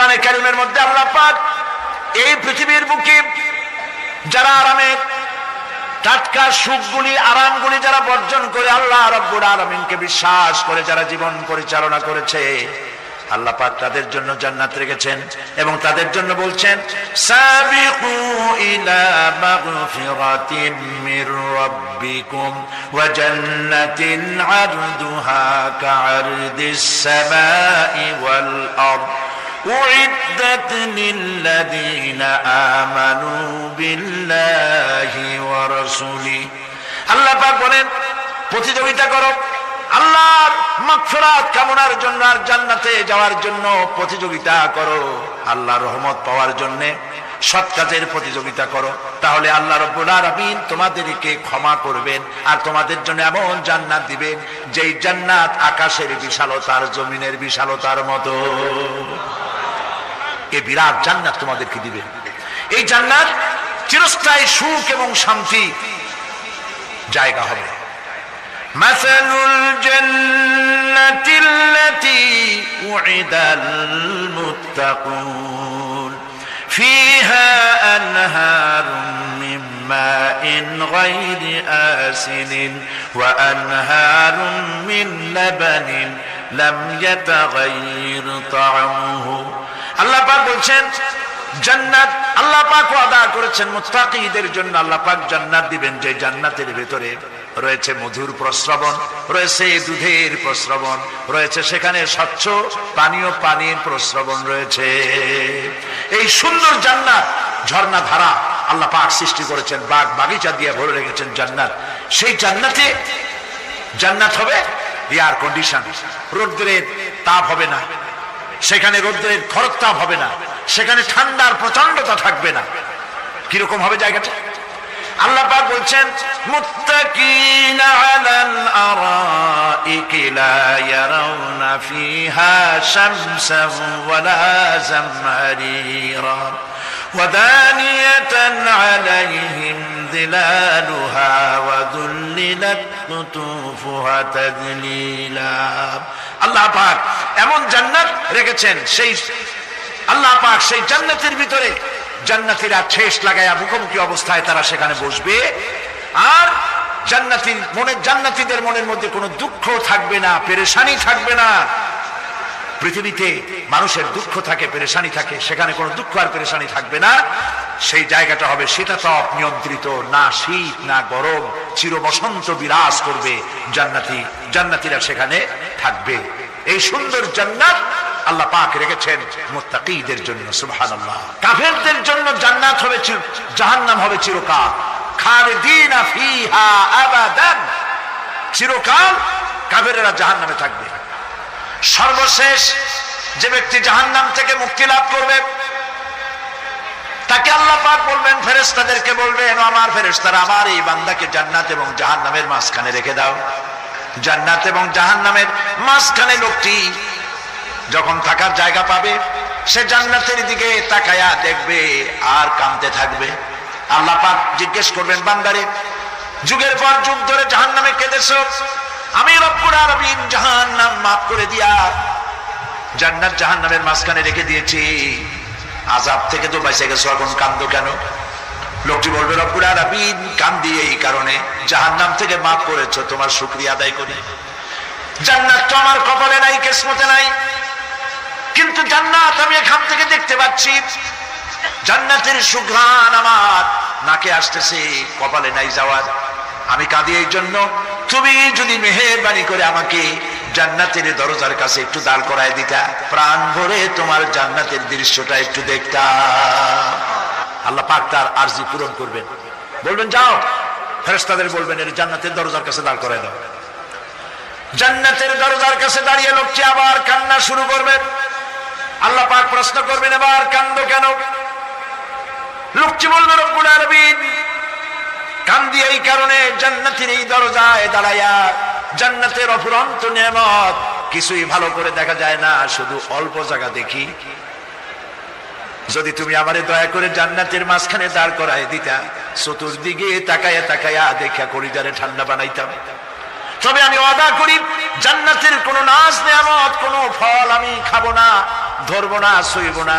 কোরআনে কারীমের মধ্যে আল্লাহ পাক এই পৃথিবীর বুকে যারা আরামে টাটকা সুখগুলি আরামগুলি যারা বর্জন করে আল্লাহ রাব্বুল আলামিনকে বিশ্বাস করে যারা জীবন পরিচালনা করেছে, আল্লাহ পাক তাদের জন্য জান্নাত রেখেছেন এবং তাদের জন্য বলছেন সাবিকু ইলা মাগফিরাতিম মির রাব্বিকুম ওয়া জান্নাতিন আরদুহা কাআরদিস সামাই ওয়াল আরদ উইদ্দাত লিল্লাযীনা আমানু বিল্লাহি ওয়া রাসূলিহি। আল্লাহ পাক বলেন প্রতিযোগিতা করো আল্লাহর মাগফিরাত কামনার জন্য আর জান্নাতে যাওয়ার জন্য প্রতিযোগিতা করো, আল্লাহর রহমত পাওয়ার জন্য সৎ কাজের প্রতিযোগিতা করো, তাহলে আল্লাহ রাব্বুল আলামিন তোমাদেরকে ক্ষমা করবেন আর তোমাদের জন্য এমন জান্নাত দিবেন যেই জান্নাত আকাশের বিশালতার জমিনের বিশালতার মতো। এই বিরাট জান্নাত তোমাদেরকে দিবেন। এই জান্নাত চিরস্থায়ী সুখ এবং শান্তি জায়গা হবে। مثل الجنة التي وعد المتقون فيها أنهار من ماء غير آسن وأنهار من لبن لم يتغير طعمه। আল্লাহ পাক বলছেন জান্নাত আল্লাহ পাক ওয়াদা করেছেন মুত্তাকিদের জন্য। আল্লাহ পাক জান্নাত দিবেন যে জান্নাতের ভিতরে রয়েছে মধুর প্রস্রবণ, রয়েছে দুধের প্রস্রবণ, রয়েছে সেখানে স্বচ্ছ পানীয় পানির প্রস্রবণ রয়েছে। এই সুন্দর জান্নাত ঝর্ণা ধারা আল্লাহ পাক সৃষ্টি করেছেন, বাগ বাগিচা দিয়ে ভরে রেখেছেন জান্নাত। সেই জান্নাতে জান্নাত হবে এয়ার কন্ডিশন, রৌদ্রের তাপ হবে না সেখানে, রৌদ্রের খরতাপ হবে না সেখানে, ঠান্ডার প্রচন্ডতা থাকবে না। কিরকম হবে জায়গাটা? আল্লাহ পাক বলছেন মুত্তাকিনা আলাল আরাইকি লা ইয়ারাউনা ফিহা শামসান ওয়ালা জামহারিরা ওয়া দানিয়াতান আলাইহিম যিলালুহা ওয়া যুল্লিলাত কুতুফুহা তাযলিলা। আল্লাহ পাক এমন জান্নাত রেখেছেন, সেই আল্লাহ পাক সেই জান্নাতের ভিতরে জান্নাতীরা ঠেস লাগায়া মুখোমুখি অবস্থায় তারা সেখানে বসবে, আর জান্নাতীদের মনের মধ্যে কোনো দুঃখ থাকবে না, পেরেশানি থাকবে না। পৃথিবীতে মানুষের দুঃখ থাকে, পেরেশানি থাকে, সেখানে কোনো দুঃখ আর পেরেশানি থাকবে না। সেই জায়গাটা হবে শীতাতপ নিয়ন্ত্রিত, না শীত না গরম, চির বসন্ত বিরাজ করবে। জান্নাতীরা সেখানে থাকবে। এই সুন্দর জান্নাত আল্লাহ পাক রেখেছেন মুত্তাকিদের জন্য। সুবহানাল্লাহ। কাফেরদের জন্য জান্নাত হবে, জাহান্নাম হবে চিরকাল। খালিদিনা ফিহা আবাদান, চিরকাল কাফেররা জাহান্নামে থাকবে। সর্বশেষ যে ব্যক্তি জাহান্নাম থেকে মুক্তি লাভ করবে তাকে আল্লাহ পাক বলবেন, ফেরেশতাদেরকে বলবেন, আমার ফেরেশতারা আমার এই বান্দাকে জান্নাত এবং জাহান্নামের মাঝখানে রেখে দাও। জান্নাত এবং জাহান্নামের মাঝখানে লোকটি যখন থাকার জায়গা পাবে সে জান্নাতের দিকে তাকায়া দেখবে আর কাঁদতে থাকবে। আল্লাহ পাক জিজ্ঞেস করবেন, বান্দারে যুগের পর যুগ ধরে জাহান্নামে কেঁদেছো, আমি রব্বুল আলামিন জাহান্নাম মাফ করে দিয়া জান্নাত জাহান্নামের মাঝখানে রেখে দিয়েছি, আযাব থেকে তো বেঁচে গেছো, এখন কাঁদো কেন? লোকটি বলবে, রব্বুল আলামিন কাঁদি এই কারণে, জাহান্নাম থেকে মাফ করেছো, তোমার শুকরিয়া আদায় করি। জান্নাত তো আমার কপালে নাই, কিসমতে নাই, কিন্তু জান্নাত আমি এখান থেকে দেখতে পাচ্ছি। জান্নাতের সুঘ্রাণ আমার নাকে আসতেছে, কপালে নাই যাওয়ার। আমি কাঁদি এই জন্য, তুমি যদি মেহেরবানি করে আমাকে জান্নাতের দরজার কাছে একটু দাঁড় করায় দিতা, প্রাণ ভরে তোমার জান্নাতের দৃশ্যটা একটু দেখতাম। আল্লাহ পাক তার আরজি পূরণ করবেন, বলবেন যাও, ফেরেশতাদের বলবেন এর জান্নাতের দরজার কাছে দাঁড় করায় দাও। জান্নাতের দরজার কাছে দাঁড়িয়ে লোকটি আবার কান্না শুরু করবে। আল্লাহ পাক প্রশ্ন করবেন, এবার কান্দো কেন? লোকটি বলবে, রব্বুল আলামিন কান্দি এই কারণে, জান্নাতের এই দরজায় দাঁড়ায়া জান্নাতের অফুরন্ত নেয়ামত কিছুই ভালো করে দেখা যায় না, শুধু অল্প জায়গা দেখি। যদি তুমি আমারে দয়া করে জান্নাতের মাঝখানে দাঁড় করায় দিতা, চতুর্দিকে তাকায়া তাকায়া দেখা কলিজারে ঠান্ডা বানাইতাম। তবে আমি ওয়াদা করি জান্নাতের কোনো নাজ নেয়ামত, কোনো ফল আমি খাবো না, ধরবো না, ছুঁইব না,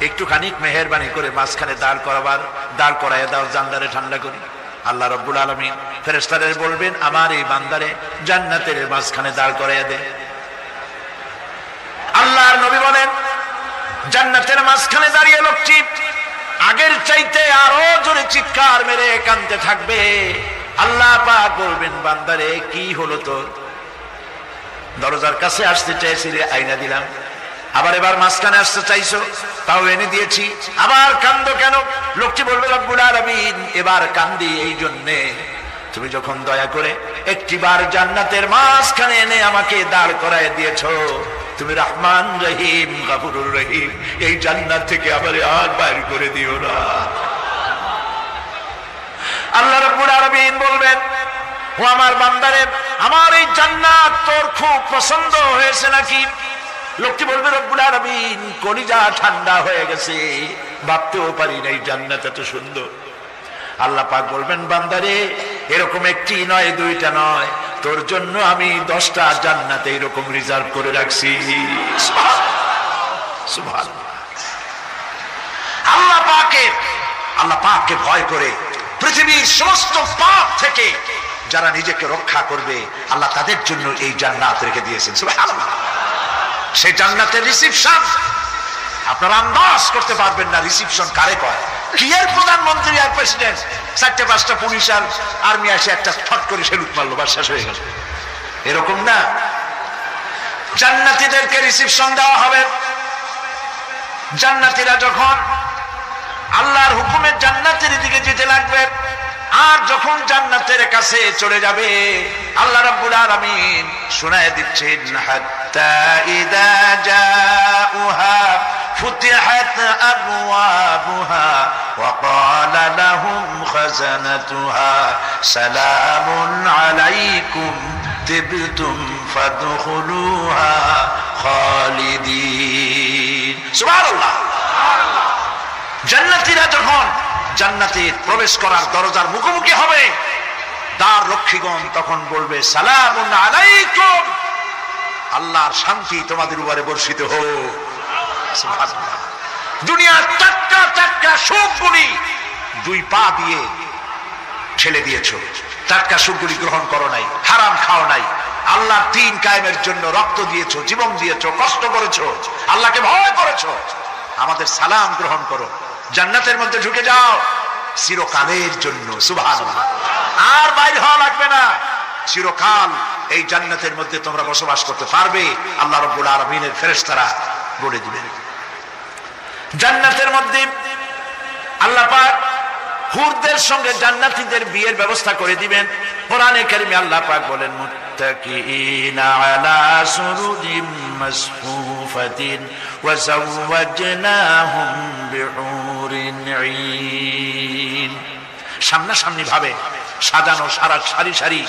একটুখানি মেহেরবানি করে মাঝখানে দাঁড় করাইয়া দাও, জানলারে ঠান্ডা করি। আল্লাহ রাব্বুল আলামিন ফেরেশতাদের বলবেন, আমার এই বান্দারে জান্নাতের মাঝখানে দাঁড় করাইয়া দে। আল্লাহর নবী বলেন, জান্নাতের মাঝখানে দাঁড়িয়ে লোকটি আগের চাইতে আরো জোরে চিৎকার মেরে কাঁদতে থাকবে। আল্লাহ পাক বলবেন, বান্দারে কি হলো তোর? দরজার কাছে আসতে চাইছিলে, আইনা দিলাম। আবার এবার মাঝখানে আসতে চাইছো, তাও এনে দিয়েছি। আবার কান্দো কেন? লোকটি বলবে, রব্বুল আলামিন, এবার কান্দি এই জন্যে তুমি যখন দয়া করে একটিবার জান্নাতের মাঝখানে এনে আমাকে দাঁড় করায় দিয়েছো, তুমি রহমান রহিম গফুরুর রহিম, এই জান্নাত থেকে আবার আর বাইর করে দিও না। আল্লাহ রাব্বুল আলামিন বলবেন, ও আমার বান্দারে, আমার এই জান্নাত তোর খুব পছন্দ হয়েছে নাকি? লোকটি বলবে, রব্বুল আলামিন, কলিজা ঠান্ডা হয়ে গেছে, ভাবতেও পারি না এই জান্নাত এত সুন্দর। আল্লাহ পাক বলবেন, বান্দারে, এরকম একটি নয়, দুইটা নয়, তোর জন্য আমি 10টা জান্নাতে এরকম রিজার্ভ করে রাখছি। সুবহানাল্লাহ। আল্লাহ পাককে ভয় করে পৃথিবীর সমস্ত পাপ থেকে যারা নিজেকে রক্ষা করবে, আল্লাহ তাদের জন্য এই জান্নাত রেখে দিয়েছেন। সুবহানাল্লাহ। সেই জান্নাতের রিসিপশন আপনারা আন্দাজ করতে পারবেন না, রিসিপশন কারে কয়। কি এর প্রধানমন্ত্রী আর প্রেসিডেন্ট, 4-5টা পুলিশ আর আর্মি আসে একটা ফট করে সেলুট মারলো, বা শেষ হয়ে গেল, এরকম না। জান্নাতীদেরকে রিসিপশন দেওয়া হবে। জান্নাতীরা যখন আল্লাহর হুকুমে জান্নাতের দিকে যেতে লাগবে, আর যখন জান্নাতের কাছে চলে যাবে, আল্লাহ রাব্বুল আলামিন শোনায় দিচ্ছেন, হাত্তা ইদা জাউহা ফুতিহাত আবওয়াবুহা ওয়া ক্বালা লাহুম খাজানাতুহা সালামুন আলাইকুম তিবতুম ফাদখুলুহা খালিদিন। সুবহানাল্লাহ। জান্নাতীরা যখন জান্নাতে প্রবেশ করার দরজার মুখোমুখি হবে, দ্বার রক্ষীগণ তখন বলবে, সালামুন আলাইকুম, আল্লাহর শান্তি তোমাদের উপরে বর্ষিত হোক। সুবহানাল্লাহ। দুনিয়ার টাটকা সুখগুলি 2 পা দিয়ে ঠেলে দিয়েছো, টাটকা সুখগুলি গ্রহণ করো নাই, হারাম খাও নাই, আল্লাহর দ্বীন কায়েমের জন্য রক্ত দিয়েছো, জীবন দিয়েছো, কষ্ট করেছো, আল্লাহকে ভয় করেছো। আমাদের সালাম গ্রহণ করো, জান্নাতের মধ্যে ঢুকে যাও চিরকালের জন্য। সুবহানাল্লাহ। আর বাইর হওয়া লাগবে না, চিরকাল এই জান্নাতের মধ্যে তোমরা বসবাস করতে পারবে, আল্লাহ রাব্বুল আলামিনের ফেরেশতারা বলে দিবেন। জান্নাতের মধ্যে আল্লাহ পাক হুরদের সঙ্গে জান্নাতীদের বিয়ের ব্যবস্থা করে দিবেন। কোরআনে কারিমে আল্লাহ পাক বলেন, মুত্তাকিনা আলা সুরুরিম মাসফুফাতিন ওয়া যাওয়াজনাহুম বিহুরিন ঈন। সামনাসামনি ভাবে সাজানো সারি সারি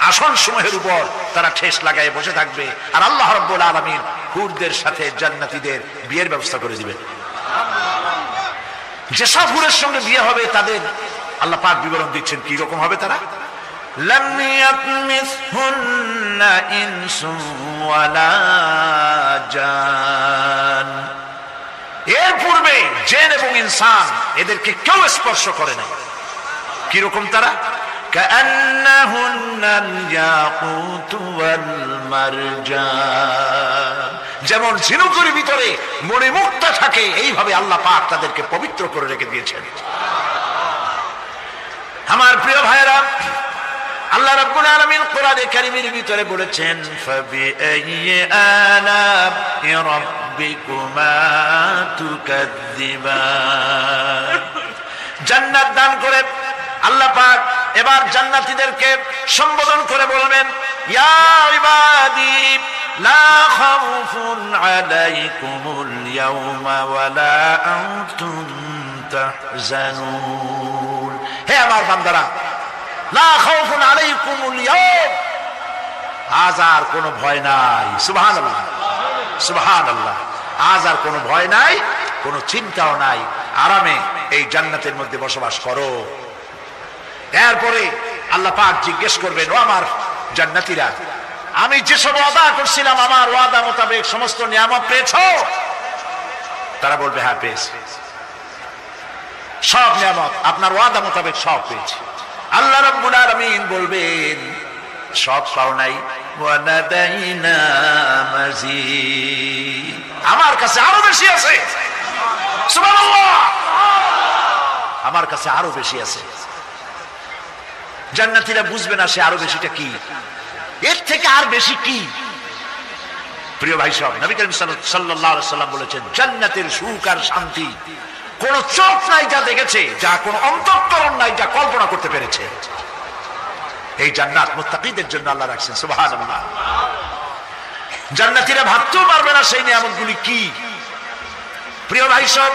আসন সমূহের উপর তারা ঠেস লাগায় বসে থাকবে, আর আল্লাহ রাব্বুল আলামিন হুরদের সাথে জান্নাতীদের বিয়ের ব্যবস্থা করে দিবেন। যেসব হুরের সঙ্গে বিয়ে হবে তাদের আল্লাহ পাক বিবরণ দিচ্ছেন কি রকম হবে তারা। লাম ইয়াতমিসহুন্না ইনসুন ওয়ালা জান। এর পূর্বে জিন এবং ইনসান এদেরকে কেউ স্পর্শ করে নাই। কি রকম তারা? কাআন্নাহুন্নাল ইয়াকুতু ওয়াল মারজান। যেমন ঝিনুকের ভিতরে মণিমুক্তা থাকে, এইভাবে আল্লাহ পাক তাদেরকে পবিত্র করে রেখে দিয়েছেন। আমার প্রিয় ভাইরা, আল্লাহ রাব্বুল আলামিন কোরআনে কারীমের ভিতরে বলেছেন, ফাবিআইয়ি আলা'i রাব্বিকুমা তুকাদ্দিবান। জান্নাত দান করে আল্লাহ পাক এবার জান্নাতীদেরকে সম্বোধন করে বলবেন, ইয়া ইবাদি লা খাউফুন আলাইকুমুল ইয়াওমা ওয়ালা আনতুম তাহজানুন। হে আমার বান্দারা, লা খাউফুন আলাইকুমুল ইয়াওম, আজ আর কোনো ভয় নাই। সুবহানাল্লাহ, সুবহানাল্লাহ। আজ আর কোনো ভয় নাই, কোনো চিন্তাও নাই, আরামে এই জান্নাতের মধ্যে বসবাস করো। এরপরে আল্লাহ পাক জিজ্ঞেস করবেন, ও আমার জান্নাতীরা, আমি যেসব ওয়াদা করছিলাম আমার ওয়াদা মোতাবেক সমস্ত নিয়ামত পেয়েছো? তারা বলবে হ্যাঁ পেয়েছি, সব নিয়ামত আপনার ওয়াদা মোতাবেক সব পেয়েছি। আল্লাহ রাব্বুল আলামিন বলবেন সব পাও নাই, ওয়ানাদাইনা মাজিদ, আমার কাছে আরো বেশি আছে। সুবহানাল্লাহ, আমার কাছে আরো বেশি আছে। জান্নাতীরা বুঝবে না সে আরো বেশিটা কি, এর থেকে আর বেশি কি। প্রিয় ভাই সব, নবী করিম সাল্লাল্লাহু আলাইহি সাল্লাম বলেছেন জান্নাতের সুখ আর শান্তি কোন চোখ নাই যা দেখেছে, যা কোন অন্তঃকরণ নাই যা কল্পনা করতে পেরেছে। এই জান্নাত মুত্তাকিদের জন্য আল্লাহ রাখছেন। সুবহানাল্লাহ, জান্নাতীরা ভাবতেও পারবে না সেই নিয়ামতগুলি কি। প্রিয় ভাই সব,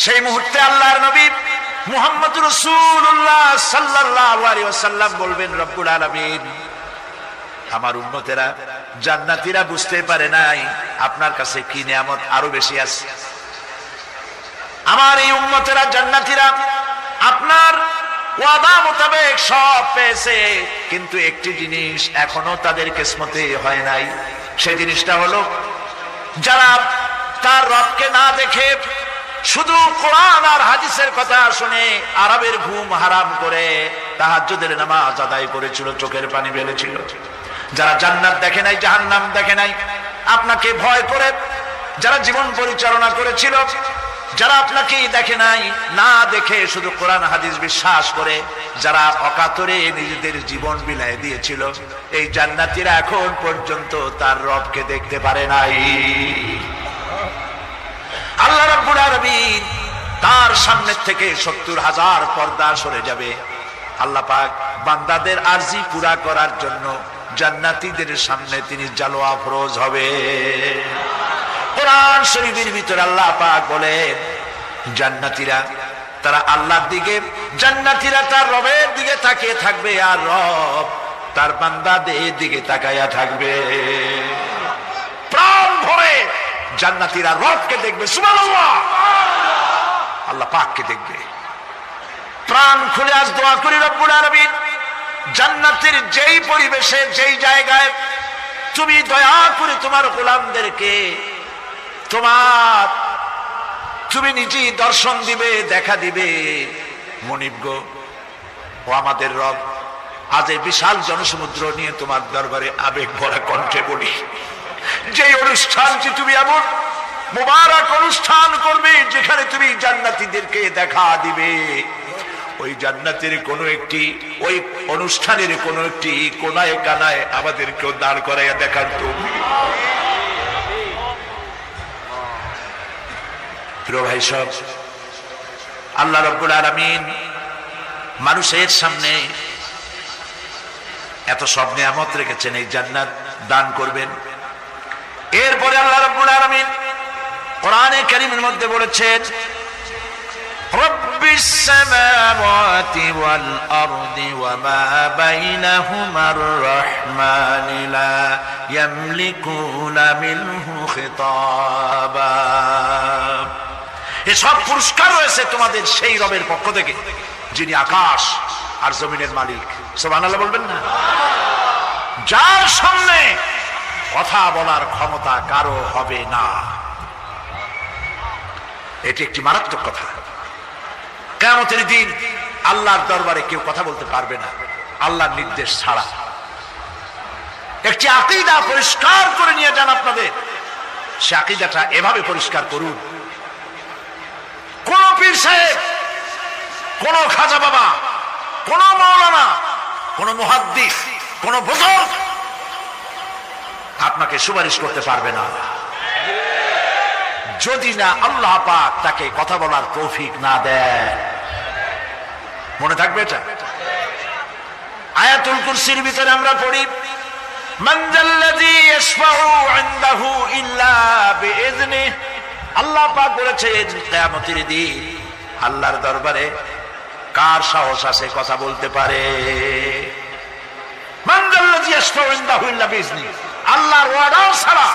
সেই মুহূর্তে আল্লাহর নবী মুহাম্মদ রাসূলুল্লাহ সাল্লাল্লাহু আলাইহি ওয়াসাল্লাম বলবেন রব্বুল আলামিন আমার উম্মতেরা জান্নাতীরা বুঝতে পারে নাই আপনার কাছে কি নিয়ামত আরো বেশি আছে। আমার এই উম্মতেরা জান্নাতীরা আপনার ওয়াদা মোতাবেক সব পেয়েছে, কিন্তু একটি জিনিস এখনো তাদের কিসমতে হয় নাই। সেই জিনিসটা হলো যারা তার রবকে না দেখে শুধু কোরআন আর হাদিসের কথা শুনে আরবের ঘুম হারাম করে তাহাজ্জুদের নামাজ আদায় করেছিল, চোখের পানি ফেলেছিল। যারা জান্নাত দেখে নাই, জাহান্নাম দেখে নাই, আপনাকে ভয় করে যারা জীবন পরিচালনা করেছিল, যারা আপনাকে দেখে নাই, না দেখে শুধু কোরআন হাদিস বিশ্বাস করে যারা অকাতরে নিজেদের জীবন বিলায় দিয়েছিল, এই জান্নাতীরা এখন পর্যন্ত তার রবকে দেখতে পারে নাই। আল্লাহ রাব্বুল আলামিন তার সামনে থেকে ৭০,০০০ পর্দা সরে যাবে। আল্লাহ পাক বান্দাদের আরজি পুরা করার জন্য জান্নাতীদের সামনে তিনি জালোয়া ফরজ হবে। কোরআন শরীফের ভিতরে আল্লাহ পাক বলেন জান্নাতীরা তারা আল্লাহর দিকে, জান্নাতীরা তার রবের দিকে তাকিয়ে থাকবে, আর রব তার বান্দাদের দিকে তাকায়া থাকবে। প্রাণ ভরে জান্নাতীরা রবকে দেখবে। সুবহানাল্লাহ, আল্লাহ পাককে দেখবে। প্রাণ খুলে আজ দোয়া করি রব্বুল আলামিন জান্নাতের যেই পরিবেশে যেই জায়গায় তুমি দয়া করে তোমার গোলামদেরকে তুমি নিজেই দর্শন দিবে, দেখা দিবে। মনিব গো, ও আমাদের রব, আজ এই বিশাল জনসমুদ্র নিয়ে তোমার দরবারে আবেগ ভরা কণ্ঠে বলি, যে অনুষ্ঠানটি তুমি এমন মুবারক অনুষ্ঠান করবে যেখানে তুমি জান্নাতীদেরকে দেখা দিবে, ওই জান্নাতের কোন একটি, ওই অনুষ্ঠানের কোন একটি কোনায় কানায় আমাদেরকেও দাঁড় করাইয়া দেখার তুমি। প্রিয় ভাই সব, আল্লাহ রাব্বুল আলামিন মানুষের সামনে এত সব নিয়ামত রেখেছেন, এই জান্নাত দান করবেন। এরপরে আল্লাহ রাব্বুল আলামিন কোরআনে কারীমের মধ্যে বলেছেন রব্বিস সামাওয়াতি ওয়াল আরদি ওয়া মা বাইনাহুমার রাহমান লা ইয়ামলিকুনা মিনহু খিতাবা। এই সব পুরস্কার রয়েছে তোমাদের সেই রবের পক্ষ থেকে যিনি আকাশ আর জমিনের মালিক। সুবহানাল্লাহ বলবেন না? যার সামনে কথা বলার ক্ষমতা কারো হবে না। এটি একটি মারাত্মক কথা। কিয়ামতের দিন আল্লাহর দরবারে কেউ কথা বলতে পারবে না আল্লাহর নির্দেশ ছাড়া। একটি আকীদা পরিষ্কার করে নিয়ে যান আপনাদের, সে আকীদাটা এভাবে পরিষ্কার করুন, কোন পীর সাহেব, কোন খাজা বাবা, কোন মাওলানা, কোন মুহাদ্দিস, কোন বুজুর্গ আপনাকে সুপারিশ করতে পারবে না যদি না আল্লাহ পাক তাকে কথা বলার তৌফিক না দেয়। মনে থাকবে এটা। আয়াতুল কুরসির ভিতরে আমরা পড়ি মান যাল্লাযী ইয়াশফাউ ইনদাহু ইল্লা বিইযনিহি। আল্লাহ পাক বলেছেন কিয়ামতের দিন আল্লাহর দরবারে কার সাহস আছে কথা বলতে পারে। মান যাল্লাযী ইয়াশফাউ ইনদাহু ইল্লা বিইযনিহি, আল্লাহর ওয়াদা ছাড়া,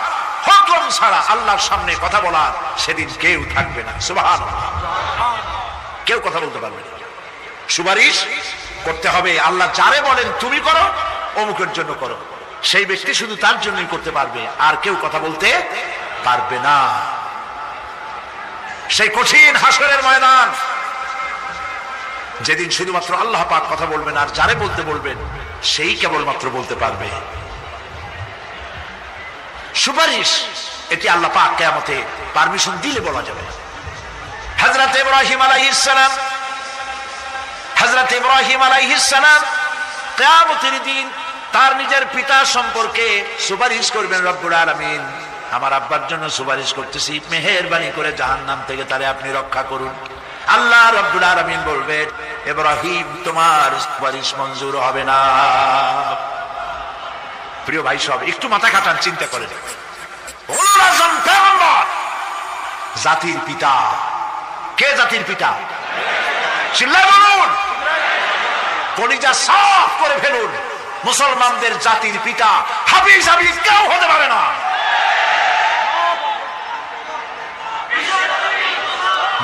হুকুম ছাড়া আল্লাহর সামনে কথা বলার সেদিন কেউ থাকবে না। সুবহানাল্লাহ, কেউ কথা বলতে পারবে না। সুপারিশ করতে হবে আল্লাহ যারে বলেন তুমি করো, অমুকের জন্য করো, সেই ব্যক্তি শুধু তার জন্যই করতে পারবে, আর কেউ কথা বলতে পারবে না। সেই কঠিন হাসরের ময়দান, যেদিন শুধুমাত্র আল্লাহ পাক কথা বলবেন, আর যারে বলতে বলবেন সেই কেবলমাত্র বলতে পারবে। সুপারিশ এটি আল্লাহ পাক কিয়ামতে পারমিশন দিলে বলা যাবে। হযরত ইব্রাহিম আলাইহিস সালাম কিয়ামতের দিন তার নিজের পিতা সম্পর্কে সুপারিশ করবেন। রব্বুল আলামিন, আমার আব্বার জন্য সুপারিশ করতেছি, মেহেরবানি করে জাহান্নাম থেকে তারে আপনি রক্ষা করুন। আল্লাহ রব্বুল আলামিন বলবেন, ইব্রাহিম তোমার সুপারিশ মঞ্জুর হবে না। প্রিয় ভাই সব, একটু মাথা খাটান, চিন্তা করেন। জাতির পিতা কে? জাতির পিতা চিল্লায় বলুন, কলিজা সাফ করে ফেলুন। মুসলমানদের জাতির পিতা হাফিজ কেউ হতে পারে না।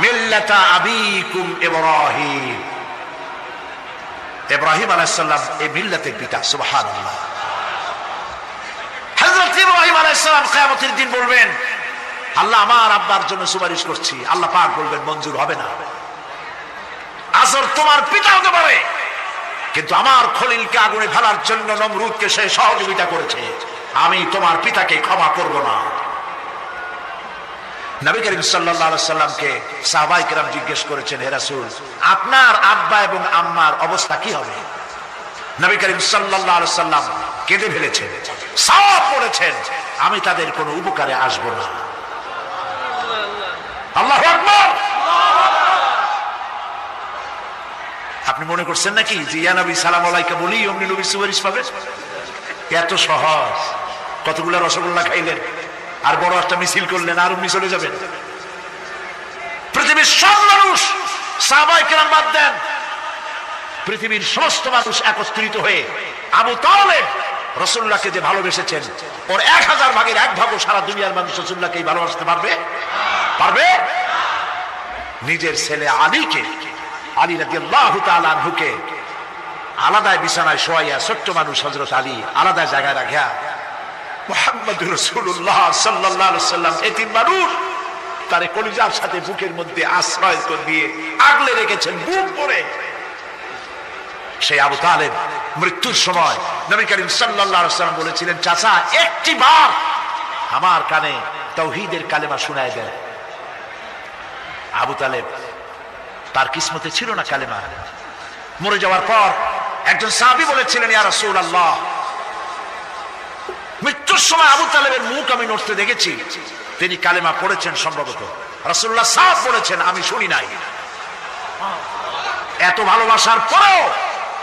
মিল্লাতা আবিকুম ইব্রাহিম, ইব্রাহিম আলাইহিস সালাম এই মিল্লাতের পিতা। সুবহানাল্লাহ। হযরত ইব্রাহিম আলাইহিস সালাম কিয়ামতের দিন বলবেন, আল্লাহ আমার আব্বার জন্য সুপারিশ করছি। আল্লাহ পাক বলবেন, মঞ্জুর হবে না। আজর তোমার পিতা হতে পারে, কিন্তু আমার খলিলকে আগুনে ফেলার জন্য নমরুদকে সে সহযোগিতা করেছে, আমি তোমার পিতাকে ক্ষমা করব না। নবী করিম সাল্লাল্লাহু আলাইহি সাল্লামকে সাহাবায়ে কেরাম জিজ্ঞেস করেছেন, হে রাসূল, আপনার আব্বা এবং আম্মার অবস্থা কি হবে? নবী করিম সাল্লাল্লাহু আলাইহি সাল্লাম কেঁদে ফেলেছেন, সাফ বলেছেন, আমি তাদের কোনো উপকারে আসব না। আল্লাহু আকবার। আপনি মনে করছেন নাকি যে ইয়া নবী সালাম আলাইকা বলি অমনি নবী সুপারিশ পাবে? এত সহজ। কতগুলা রসগোল্লা খাইলেন আর বড় একটা মিছিল করলেন, আর অমনি চলে যাবেন? পৃথিবীর সব মানুষ, সাহাবায়ে কেরাম বাদ দেন, পৃথিবীর সমস্ত মানুষ একত্রিত হয়ে আবু তালেব রাসূলুল্লাহকে যে ভালোবেসেছেন, ওর 1000 ভাগের 1 ভাগও সারা দুনিয়ার মানুষ রাসূলুল্লাহকে ভালোবাসতে পারবে? পারবে? নিজের ছেলে আলীকে, আলী রাদিয়াল্লাহু তাআলা আনহুকে আলাদা বিছানায় শোয়াইয়া, ছোট্ট মানুষ হযরত আলী আলাদা জায়গায় রাখিয়া মুহাম্মদুর রাসূলুল্লাহ সাল্লাল্লাহু আলাইহি সাল্লাম এতিম মানুষ তারে কলিজার সাথে বুকের মধ্যে আশ্রয় করে দিয়ে আগলে রেখেছেন বুক ভরে। সেই আবু তালেব মৃত্যুর সময় নবী করিম সাল্লাল্লাহু আলাইহি সাল্লাম বলেছিলেন, চাচা একটি বার আমার কানে তাওহীদের কালেমা শোনায় দেন। আবু তালেব তার কিসমতে ছিল না কালেমা। মরে যাওয়ার পর একজন সাহাবী বলেছিলেন, ইয়া রাসূলুল্লাহ, মৃত্যুর সময় আবু তালেবের মুখ আমি নড়তে দেখেছি, তিনি কালেমা পড়েছেন সম্ভবত। রাসূলুল্লাহ সাফ বলেছেন, আমি শুনি নাই। এত ভালোবাসার পরেও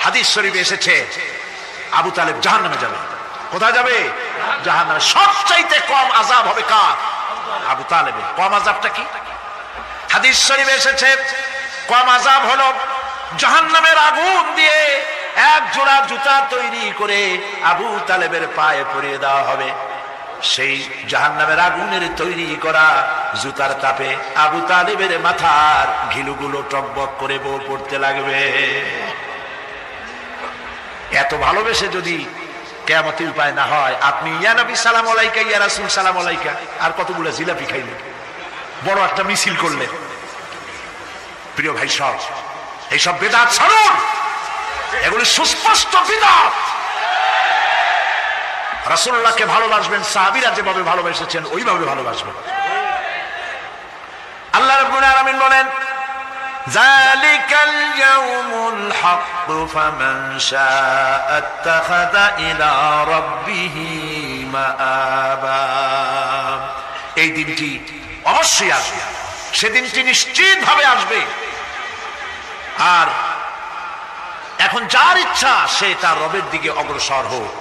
হাদিস শরীফে এসেছে আবু তালেব জাহান্নামে যাবে। কোথায় যাবে? জাহান্নামে। সবচাইতে কম আযাব হবে কার? আবু তালেবের। কম আযাবটা কি? হাদিস শরীফে এসেছে কম আযাব হলো জাহান্নামের আগুন দিয়ে এক জোড়া জুতা তৈরি করে আবু তালেবের পায়ে পরিয়ে দেওয়া হবে। সেই জাহান্নামের আগুনের তৈরি করা জুতার তাপে আবু তালেবের মাথার ঘিলুগুলো টকবক করে বউ পড়তে লাগবে। এত ভালোবেসে যদি কিয়ামতের উপায় না হয়, আপনি ইয়া নবী সালাম আলাইকা, ইয়া রাসূল সালাম আলাইকা, আর কতগুলো জিলাপি খাইলেন, বড় একটা মিছিল করলেন। প্রিয় ভাই সব, এইসব বিদআত ছাড়ুন, এগুলি সুস্পষ্ট বিদআত। রাসূলুল্লাহকে ভালোবাসবেন, সাহাবীরা যেভাবে ভালোবেসেছেন ওইভাবে ভালোবাসবেন। আল্লাহ রাব্বুল আলামিন বলেন, যালিকাল ইয়াউমুল হক ফামান শাআ আত্তাখাযা ইলা রাব্বিহি মাআবা। এই দিনটি অবশ্যই আসবে, সেদিনটি নিশ্চিতভাবে আসবে। আর এখন যার ইচ্ছা সে তার রবের দিকে অগ্রসর হোক।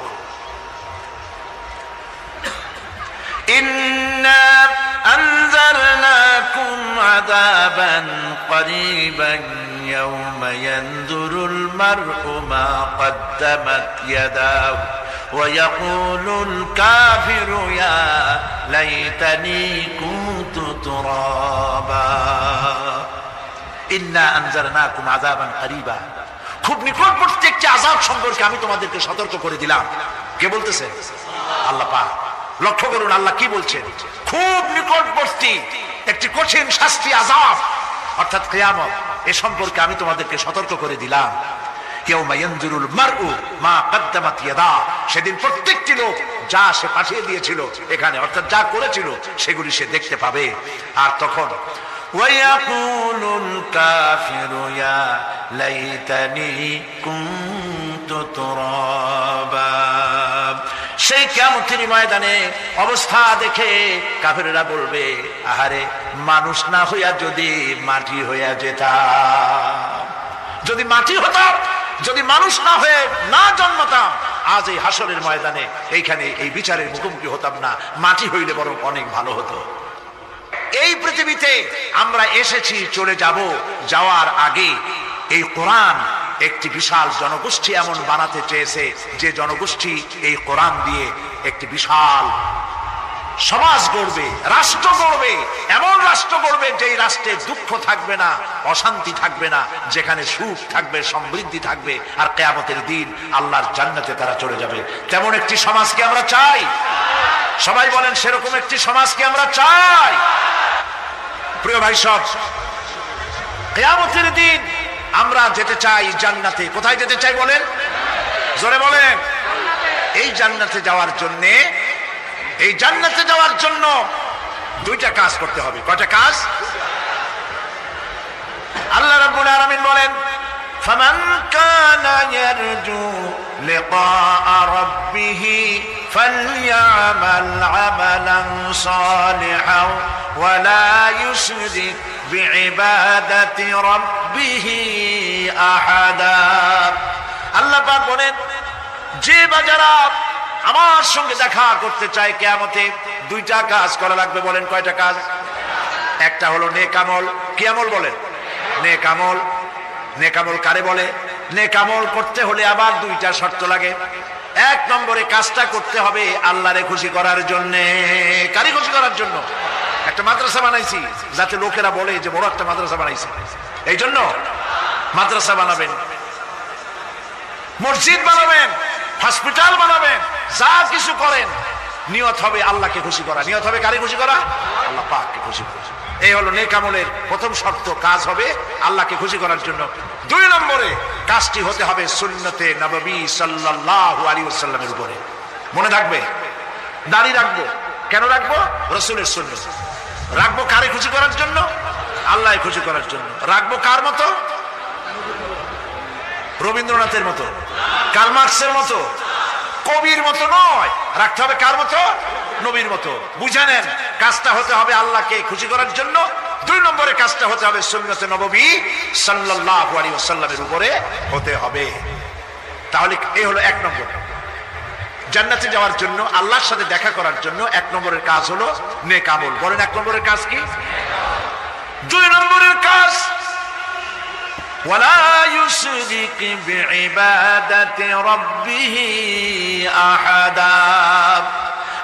ইন্না আনজারনাকুম আযাবান করিবান ইয়াওমা ইয়ানজুরুল মার'উ মা কদ্দামাত ইয়াদাহু ওয়া ইয়াকুলুল কাফিরু ইয়া লাইতানি কুনতু তুরাবা। ইন্না আনজারনাকুম আযাবান করিবা, খুব নিকটবর্তী একটি আযাব সম্পর্কে আমি তোমাদেরকে সতর্ক করে দিলাম। কে বলতেছে? আল্লাহ পাক। লক্ষ্য করুন আল্লাহ কি বলছেন, খুব নিকটবর্তী একটি কঠিন শাস্তি, আযাব অর্থাৎ কিয়ামত, এ সম্পর্কে আমি তোমাদেরকে সতর্ক করে দিলাম। ইয়াউমা ইয়ানজুরুল মারউ মা কদ্দামাত ইয়াদা, সেদিন প্রত্যেকটি লোক যা সে পাঠিয়ে দিয়েছিল এখানে, অর্থাৎ যা করেছিল সেগুলি সে দেখতে পাবে। আর তখন ওয়ায়াকুলুল কাফিরু ইয়া লাইতানি কুনতু তুরাবা, সেই কিয়ামতের ময়দানে অবস্থা দেখে কাফেররা বলবে, আহারে মানুষ না হইয়া যদি মাটি হইয়া যেতাম, যদি মাটি হতাম, যদি মানুষ না হয়ে না জন্মতাম, আজ এই হাসরের ময়দানে এইখানে এই বিচারের মুখোমুখি হতাম না, মাটি হইলে বরং অনেক ভালো হতো। এই পৃথিবীতে আমরা এসেছি, চলে যাব, যাওয়ার আগে এই কোরআন একটি বিশাল জনগোষ্ঠী এমন বানাতে চেয়েছে, যে জনগোষ্ঠী এই কোরআন দিয়ে একটি বিশাল সমাজ গড়বে, রাষ্ট্র গড়বে, এমন রাষ্ট্র গড়বে যেই রাষ্ট্রে দুঃখ থাকবে না, অশান্তি থাকবে না, যেখানে সুখ থাকবে, সমৃদ্ধি থাকবে, আর কিয়ামতের দিন আল্লাহর জান্নাতে তারা চলে যাবে। তেমন একটি সমাজকে আমরা চাই। সবাই বলেন সেরকম একটি সমাজকে আমরা চাই। প্রিয় ভাই সব, কিয়ামতের দিন আমরা যেতে চাই জান্নাতে। কোথায় যেতে চাই বলেন? জোরে বলেন। এই জান্নাতে যাওয়ার জন্য, এই জান্নাতে যাওয়ার জন্য দুইটা কাজ করতে হবে। কয়টা কাজ? আল্লাহ রাব্বুল আলামিন বলেন, ফামান কানা ইয়ারজু লিকা রাব্বিহি ফালইআমাল আমালান সালিহান ওয়া লা ইউশরিক বিইবাদাতি রাব্বিহি আহাদা। আল্লাহ পাক বলেন, যে বাজারা আমার সঙ্গে দেখা করতে চায় কিয়ামতে, দুইটা কাজ করা লাগবে। বলেন কয়টা কাজ? একটা হলো নেক আমল। কি আমল বলেন? নেক আমল। নেক আমল কারে বলে? নেক আমল করতে হলে আবার দুইটা শর্ত লাগে। এক নম্বরে কাজটা করতে হবে আল্লাহরে খুশি করার জন্য। কারে খুশি করার জন্য? একটা মাদ্রাসা বানাইছি যাতে লোকেরা বলে যে বড় একটা মাদ্রাসা বানাইছি, এই জন্য মাদ্রাসা বানাবেন, মসজিদ বানাবেন, হসপিটাল বানাবেন, যা কিছু করেন নিয়ত হবে আল্লাহকে খুশি করা। নিয়ত হবে কারে খুশি করা? আল্লাহ পাককে খুশি করা। এই হলো নেক আমলের প্রথম শর্ত, কাজ হবে আল্লাহকে খুশি করার জন্য। দুই নম্বরে কাজটি হতে হবে সুন্নতে নববী সাল্লাল্লাহু আলাইহি ওয়াসাল্লামের উপরে। মনে থাকবে, দাড়ি রাখবো। কেন রাখবো? রাসূলের সুন্নাত। রাখবো কারে খুশি করার জন্য? আল্লাহকে খুশি করার জন্য। রাখবো কার মতো? রবীন্দ্রনাথের মতো, কার্ল মার্কসের মতো, কবির মতো নয়। রাখতে হবে কার মতো? নবীর মতো। বুঝে নেন, কাজটা হতে হবে আল্লাহকে খুশি করার জন্য। দুই নম্বরে কাজটা হতে হবে সুন্নতে নববী সাল্লাল্লাহু আলাইহি ওয়াসাল্লামের উপরে হতে হবে। তাহলে এই হলো এক নম্বর। জান্নাতে যাওয়ার জন্য, আল্লাহর সাথে দেখা করার জন্য এক নম্বরের কাজ হলো নেক আমল। বলেন এক নম্বরের কাজ কি? দুই নম্বরের কাজ ওয়ালা ইউশরিক বিইবাদাতি রাব্বিহি আহাদা।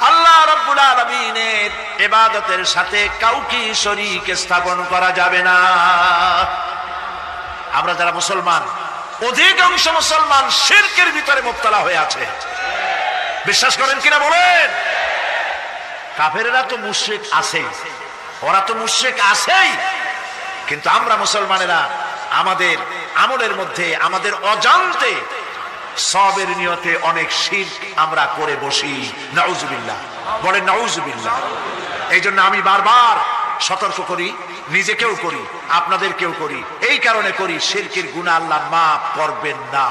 আল্লাহ রাব্বুল আলামিনের ইবাদতের সাথে কাউকে শরীক স্থাপন করা যাবে না। আমরা যারা মুসলমান, অধিকাংশ মুসলমান শিরকের ভিতরে মুবতালা হয়ে আছে। বিশ্বাস করেন কিনা বলেন? কাফেররা তো মুশরিক আছেই, ওরা তো মুশরিক আছেই, কিন্তু আমরা মুসলমানেরা আমাদের আমলের মধ্যে, আমাদের অজান্তে সবের নিয়তে অনেক শিরক আমরা করে বসি। নাউজুবিল্লাহ। বলেন নাউজুবিল্লাহ। এই জন্য আমি বারবার সতর্ক করি, নিজেকেও করি, আপনাদেরকেও করি। এই কারণে করি, শিরকের গুনাহ আল্লাহ মাফ করবেন না।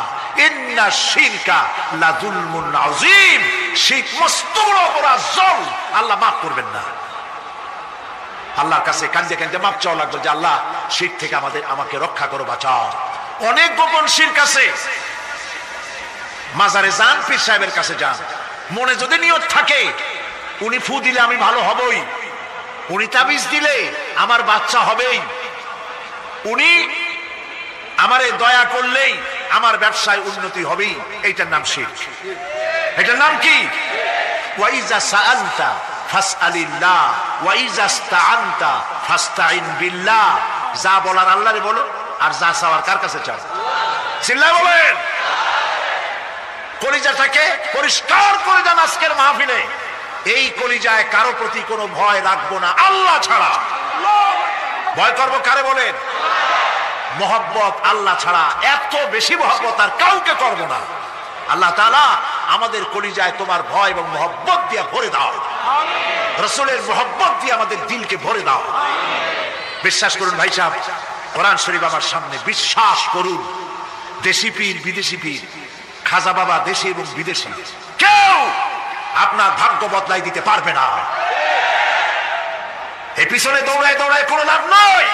ইন্না শিরকা লাযুলমুন আযীম। শিরক মস্ত বড় অপরাধ, জল, আল্লাহ মাফ করবেন না। আল্লাহর কাছে কাঁদতে কাঁদতে মাপ চাওয়া লাগবে যে আল্লাহ শিরক থেকে আমাকে রক্ষা করো, বাঁচাও। অনেক গোপন শিরক আছে। মাজারে যান, পীর সাহেবের কাছে যান, মনে যদি নিয়ত থাকে উনি ফু দিলে আমি ভালো হবই, উনি তাবিজ দিলে আমার বাচ্চা হবেই, উনি আমারে দয়া করলেই আমার ব্যবসায় উন্নতি হবেই, এইটার নাম শিরক। এটার নাম কি? ওয়াইজা সাআলতা ফাসআলিল্লাহ ওয়াইজা ইসতাআনতা ফাসতাইন বিল্লাহ। যা বলার আল্লাহরে বলো, আর যা চাওয়ার কার কাছে চাও? চিল্লায় বলেন। কলিজাটাকে পরিষ্কার করে যান আজকের মাহফিলে। এই কলিজায় কারো প্রতি কোনো ভয় রাখবো না আল্লাহ ছাড়া। ভয় করবো কারে বলেন? মহব্বত আল্লাহ ছাড়া, এত বেশি মহব্বত আর কাউকে করবো না। আল্লাহ তাআলা আমাদের কলিজায় তোমার ভয় এবং মহব্বত দিয়ে ভরে দাও, রাসূলের মহব্বত দিয়ে আমাদের দিলকে ভরে দাও। বিশ্বাস করুন ভাই সাহেব, কোরআন শরীফ আমার সামনে, বিশ্বাস করুন, দেশি পীর বিদেশি পীর, খাজা বাবা দেশি এবং বিদেশি, কেউ আপনার ভাগ্য বদলাই দিতে পারবে না। এই পিছনে দৌড়ায় দৌড়ায় কোনো লাভ নয়।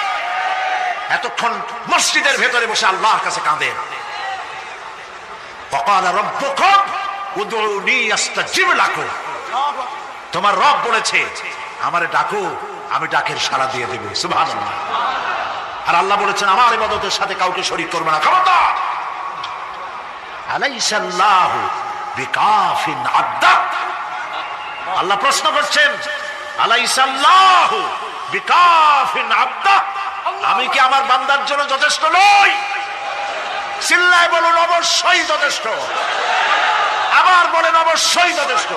এতক্ষণ মসজিদের ভেতরে বসে আল্লাহর কাছে কাঁদেন। ওয়াকালা রাব্বুকুম উদউনি আস্তাজিব লাকুম। তোমার রব বলেছে আমারে ডাকো, আমি ডাকের সাড়া দিয়ে দেব। সুবহানাল্লাহ। আর আল্লাহ বলেছেন আমার ইবাদতের সাথে কাউকে শরীক করবে না। খবরদার। আলাইসাল্লাহু বিকাফিন আবদা। আল্লাহ প্রশ্ন করছেন, আলাইসাল্লাহু বিকাফিন আবদা, আমি কি আমার বান্দার জন্য যথেষ্ট নই? চিল্লায় বলুন অবশ্যই যথেষ্ট। আবার বলেন অবশ্যই যথেষ্ট।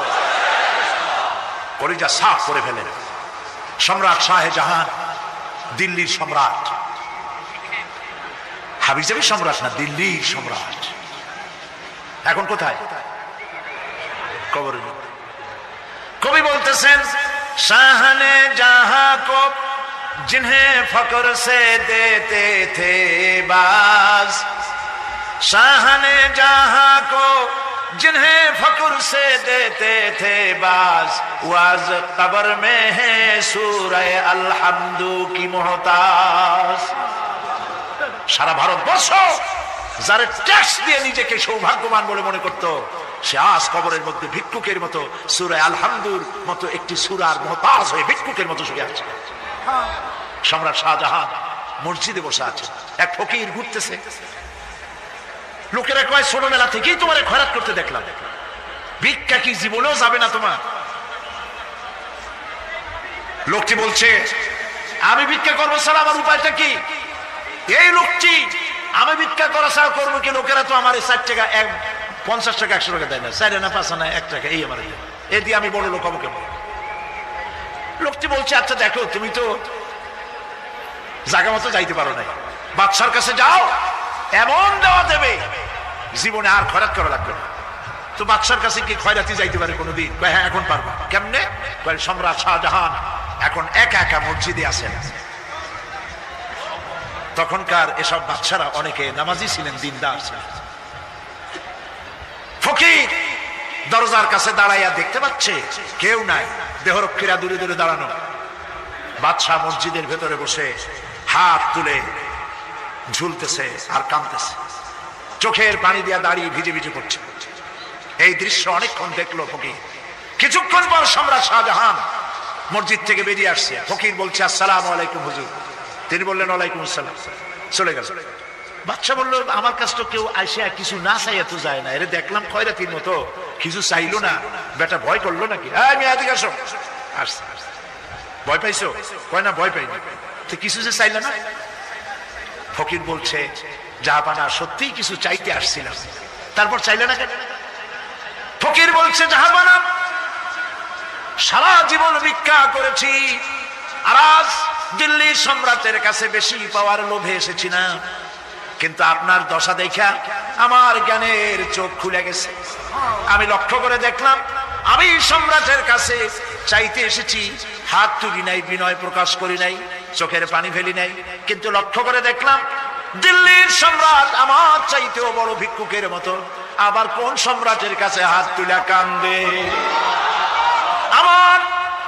কলিজা সাফ করে ফেলেন। সম্রাট শাহজাহান, দিল্লির সম্রাট, হাবিজাবি সম্রাট না, দিল্লির সম্রাট। এখন কোথায়? কবরে। কবি বলতেছেন, শাহনে জাহাं को जिन्हें फक्र से देते थे बाज, शाहने जहां को जिन्हें फक्र से देते थे बाज, वाज कब्र में है सूरह अलहम्दु की मोहताज। সারা ভারতবর্ষ যারা ট্যাক্স দিয়ে নিজেকে সৌভাগ্যবান বলে মনে করত, সে আজ কবরের মধ্যে ভিক্ষুকের মতো সূরা আল-হামদুর মতো একটি সূরার মুহতাজ হয়ে ভিক্ষুকের মতো শুয়ে আছে। সম্রাট শাহজাহান মসজিদে বসে আছে, এক ফকির ঘুরতেছে। লোকেরা কয় ছোটবেলা থেকেই তোমারে খয়রাত করতে দেখলাম, ভিক্ষা কি জীবনেও যাবে না তোমার? লোকটি বলছে আমি ভিক্ষা করবো ছাড়া আমার উপায়টা কি? এই লোকটি আমি ভিক্ষা করা ছাড়া করবো কি? লোকেরা তো আমার 60 টাকা 50 টাকা 100 টাকা দেয় না, 4 আনা 5 আনা 1 টাকা, এই আমার এ দিয়ে আমি বড় লোক হবো কেমন? লোকটি বলছে আচ্ছা দেখো, তুমি তো জায়গা মতো যাইতে পারো নাই, বাদশার কাছে যাও, এমন দেওয়া দেবে জীবনে আর খয়রাত করা লাগবে না। তো বাদশার কাছে কি খয়রাতি যাইতে পারে কোনোদিন? হ্যাঁ এখন পারবো। কেমনে? সম্রাট শাহজাহান এখন একা একা মসজিদে আছেন। তখনকার এসব বাদশারা অনেকে নামাজি ছিলেন, দিনদার ছিলেন। ফকির দরজার কাছে দাঁড়াইয়া দেখতে পাচ্ছে কেউ নাই, দেহরক্ষীরা দূরে দূরে দাঁড়ানো। বাদশাহ মসজিদের ভেতরে বসে হাত তুলে ঝুলতেছে আর কাঁদতেছে, চোখের পানি দিয়া দাঁড়িয়ে ভিজে ভিজে পড়ছে। এই দৃশ্য অনেকক্ষণ দেখলো ফকির। কিছুক্ষণ পর সম্রাট শাহজাহান মসজিদ থেকে বেরিয়ে আসছে। ফকির বলছে আসসালামু আলাইকুম হুজুর। তিনি বললেন ওয়ালাইকুম আসসালাম, চলে গেল। বাদশা বলল আমার কাছে তো কেউ আইসা কিছু না চাইয়া তো যায় না, এর দেখলাম খয়রাতির মতো কিছু চাইলো না, বেটা ভয় করলো নাকি? আমি এদিকে আসো। আসছে। ভয় পাইছো? কয় না ভয় পাইনি। তো কিছু যে চাইলে না? ফকির বলছে জাহাপানা সত্যিই কিছু চাইতে আসছিলাম, তারপর চাইলে না কেন? ফকির বলছে জাহাপানা সারা জীবন ভিক্ষা করেছি, আর আজ দিল্লির সম্রাটের কাছে বেশি পাওয়ার লোভে এসেছি না, কিন্তু আপনার দশা দেখা আমার জ্ঞানের চোখ খুলে গেছে। আমি লক্ষ্য করে দেখলাম আমি সম্রাটের কাছে চাইতে এসেছি, হাত তুলি নাই, বিনয় প্রকাশ করি নাই, চোখের পানি ফেলি নাই, কিন্তু লক্ষ্য করে দেখলাম দিল্লির সম্রাট আমার চাইতেও বড় ভিক্ষুকের মতো। আবার কোন সম্রাটের কাছে হাত তুলে কান্দে? আমার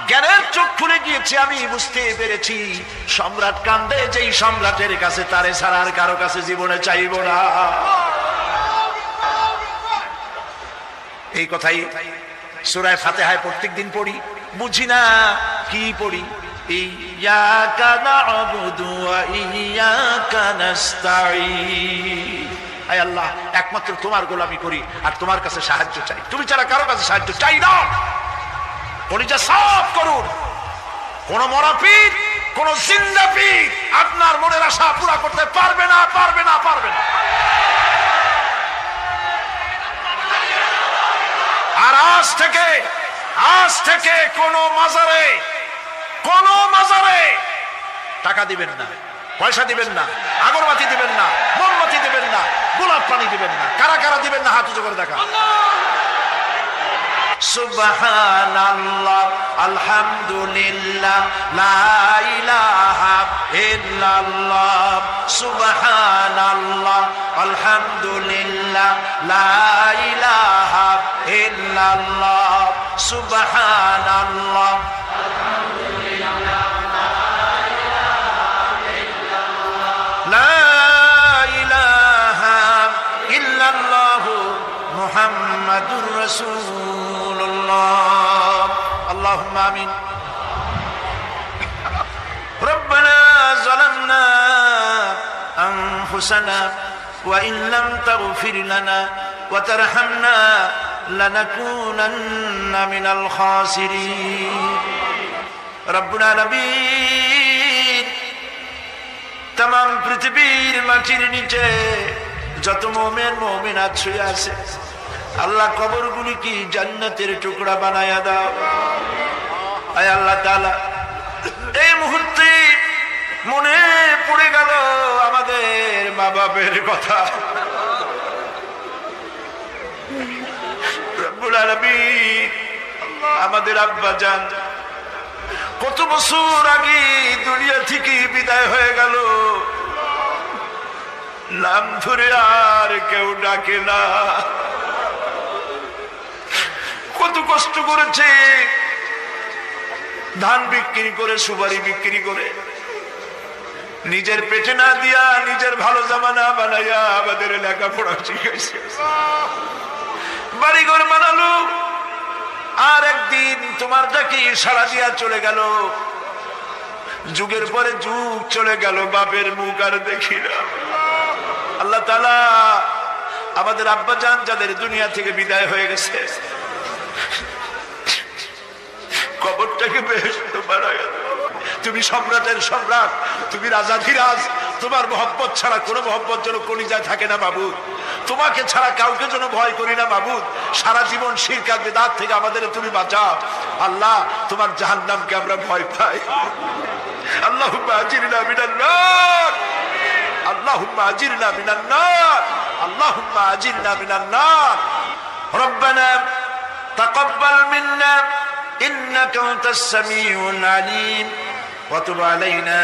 জ্ঞানের চোখ খুলে গিয়েছে, আমি বুঝতে পেরেছি সম্রাট কান্দে যেই সম্রাটের কাছে, তারে ছাড়া আর কারো কাছে জীবনে চাইব না। এই কথাই সূরা ফাতিহায় প্রত্যেকদিন পড়ি, বুঝি না কি পড়ি। ইয়াকা না'বুদু ওয়া ইয়াকা নাস্তাঈন। আয় আল্লাহ, একমাত্র তোমার গোলামি করি আর তোমার কাছে সাহায্য চাই, তুমি ছাড়া কারো কাছে সাহায্য চাই না। কলিজা সাফ করুন। কোন মরা পীর, কোন জিন্দা পীর আপনার মনের আশা পুরা করতে পারবে না, পারবে না, পারবে না। আর আজ থেকে আজ থেকে কোন মাজারে টাকা দিবেন না, পয়সা দিবেন না, আগরবাতি দিবেন না, মোমবাতি দিবেন না, গোলাপ পানি দিবেন না। কারা কারা দিবেন না হাত উঁচু করে দেখা। সুবহানাল্লাহ, আলহামদুলিল্লাহ, লা ইলাহা ইল্লাল্লাহ। সুবহানাল্লাহ, আলহামদুলিল্লাহ, লা ইলাহা ইল্লাল্লাহ। সুবহানাল্লাহ, লা ইলাহা ইল্লাল্লাহ, মুহাম্মাদুর রাসূলুল্লাহ। আল্লাহুম্মা আমিন। রব্বানা যালামনা আনফুসানা ওয়া ইন লাম তাগফির লানা ওয়া তারহামনা লানাকুনান্না মিনাল খাসিরিন। রব্বুল আলামিন, তাম পৃথিবীর মাটির নিচে যত মুমিন মুমিনাত শুয়ে আছে, আল্লাহ কবরগুলি কি জান্নাতের টুকরা বানায়া দাও। আয় আল্লাহ তাআলা, এই মুহূর্তে মনে পড়ে গেল আমাদের মা বাপের কথা। রব্বুল আলামিন, আমাদের আব্বা জান কত বছর আগে দুনিয়া থেকে বিদায় হয়ে গেল, নাম ধরে আর কেউ ডাকে না। কত কষ্ট করেছে, ধান বিক্রি করে, সুপারি বিক্রি করে, নিজের পেটে না দিয়া নিজের ভালো জামা না বানাইয়া আমাদের লেখাপড়া শিখাইছে, বাড়িঘর বানালো। আর একদিন তোমার ডাকে সাড়া দিয়া চলে গেল। যুগের পরে যুগ চলে গেল, বাপের মুখ আর দেখি না। আল্লাহ তাআলা, আমাদের আব্বা জান যাদের দুনিয়া থেকে বিদায় হয়ে গেছে, কবরটাকে বেহেশত বানায়া দাও। তুমি সম্রাটের সম্রাট, তুমি রাজাধিরাজ, তোমার মহব্বত ছাড়া কোনো মহব্বত যেন কলিজায় থাকে না মাবুদ। তোমাকে ছাড়া কাউকে যেন ভয় করি না মাবুদ। সারা জীবন শিরক আর বিদআত থেকে আমাদের তুমি বাঁচাও আল্লাহ। তোমার জাহান্নামকে আমরা ভয় পাই। আল্লাহুম্মা আজিরনা মিনান নার, আল্লাহুম্মা আজিরনা মিনান নার, আল্লাহুম্মা আজিরনা মিনান নার। রব্বানা তাকাব্বাল মিন্না ইন্নাকা আনতাস সামিউল আলিম ওয়া তুব আলাইনা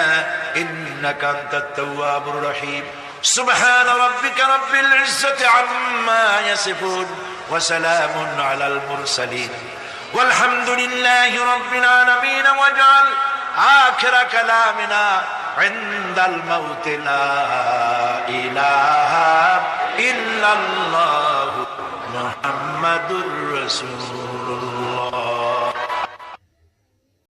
ইন্নাকা আনতাত তাওয়াবুর রহিম। সুবহান রাব্বিকা রাব্বিল ইজ্জাতি আম্মা ইয়াসিফুন ওয়া সালামুন আলাল মুরসালিন ওয়ালহামদুলিল্লাহি রাব্বিল আলামিন। ওয়াজআল আখিরা কালামিনা ইনদাল মাউত লা ইলাহা ইল্লাল্লাহু মুহাম্মাদুর রাসূলুল্লাহ।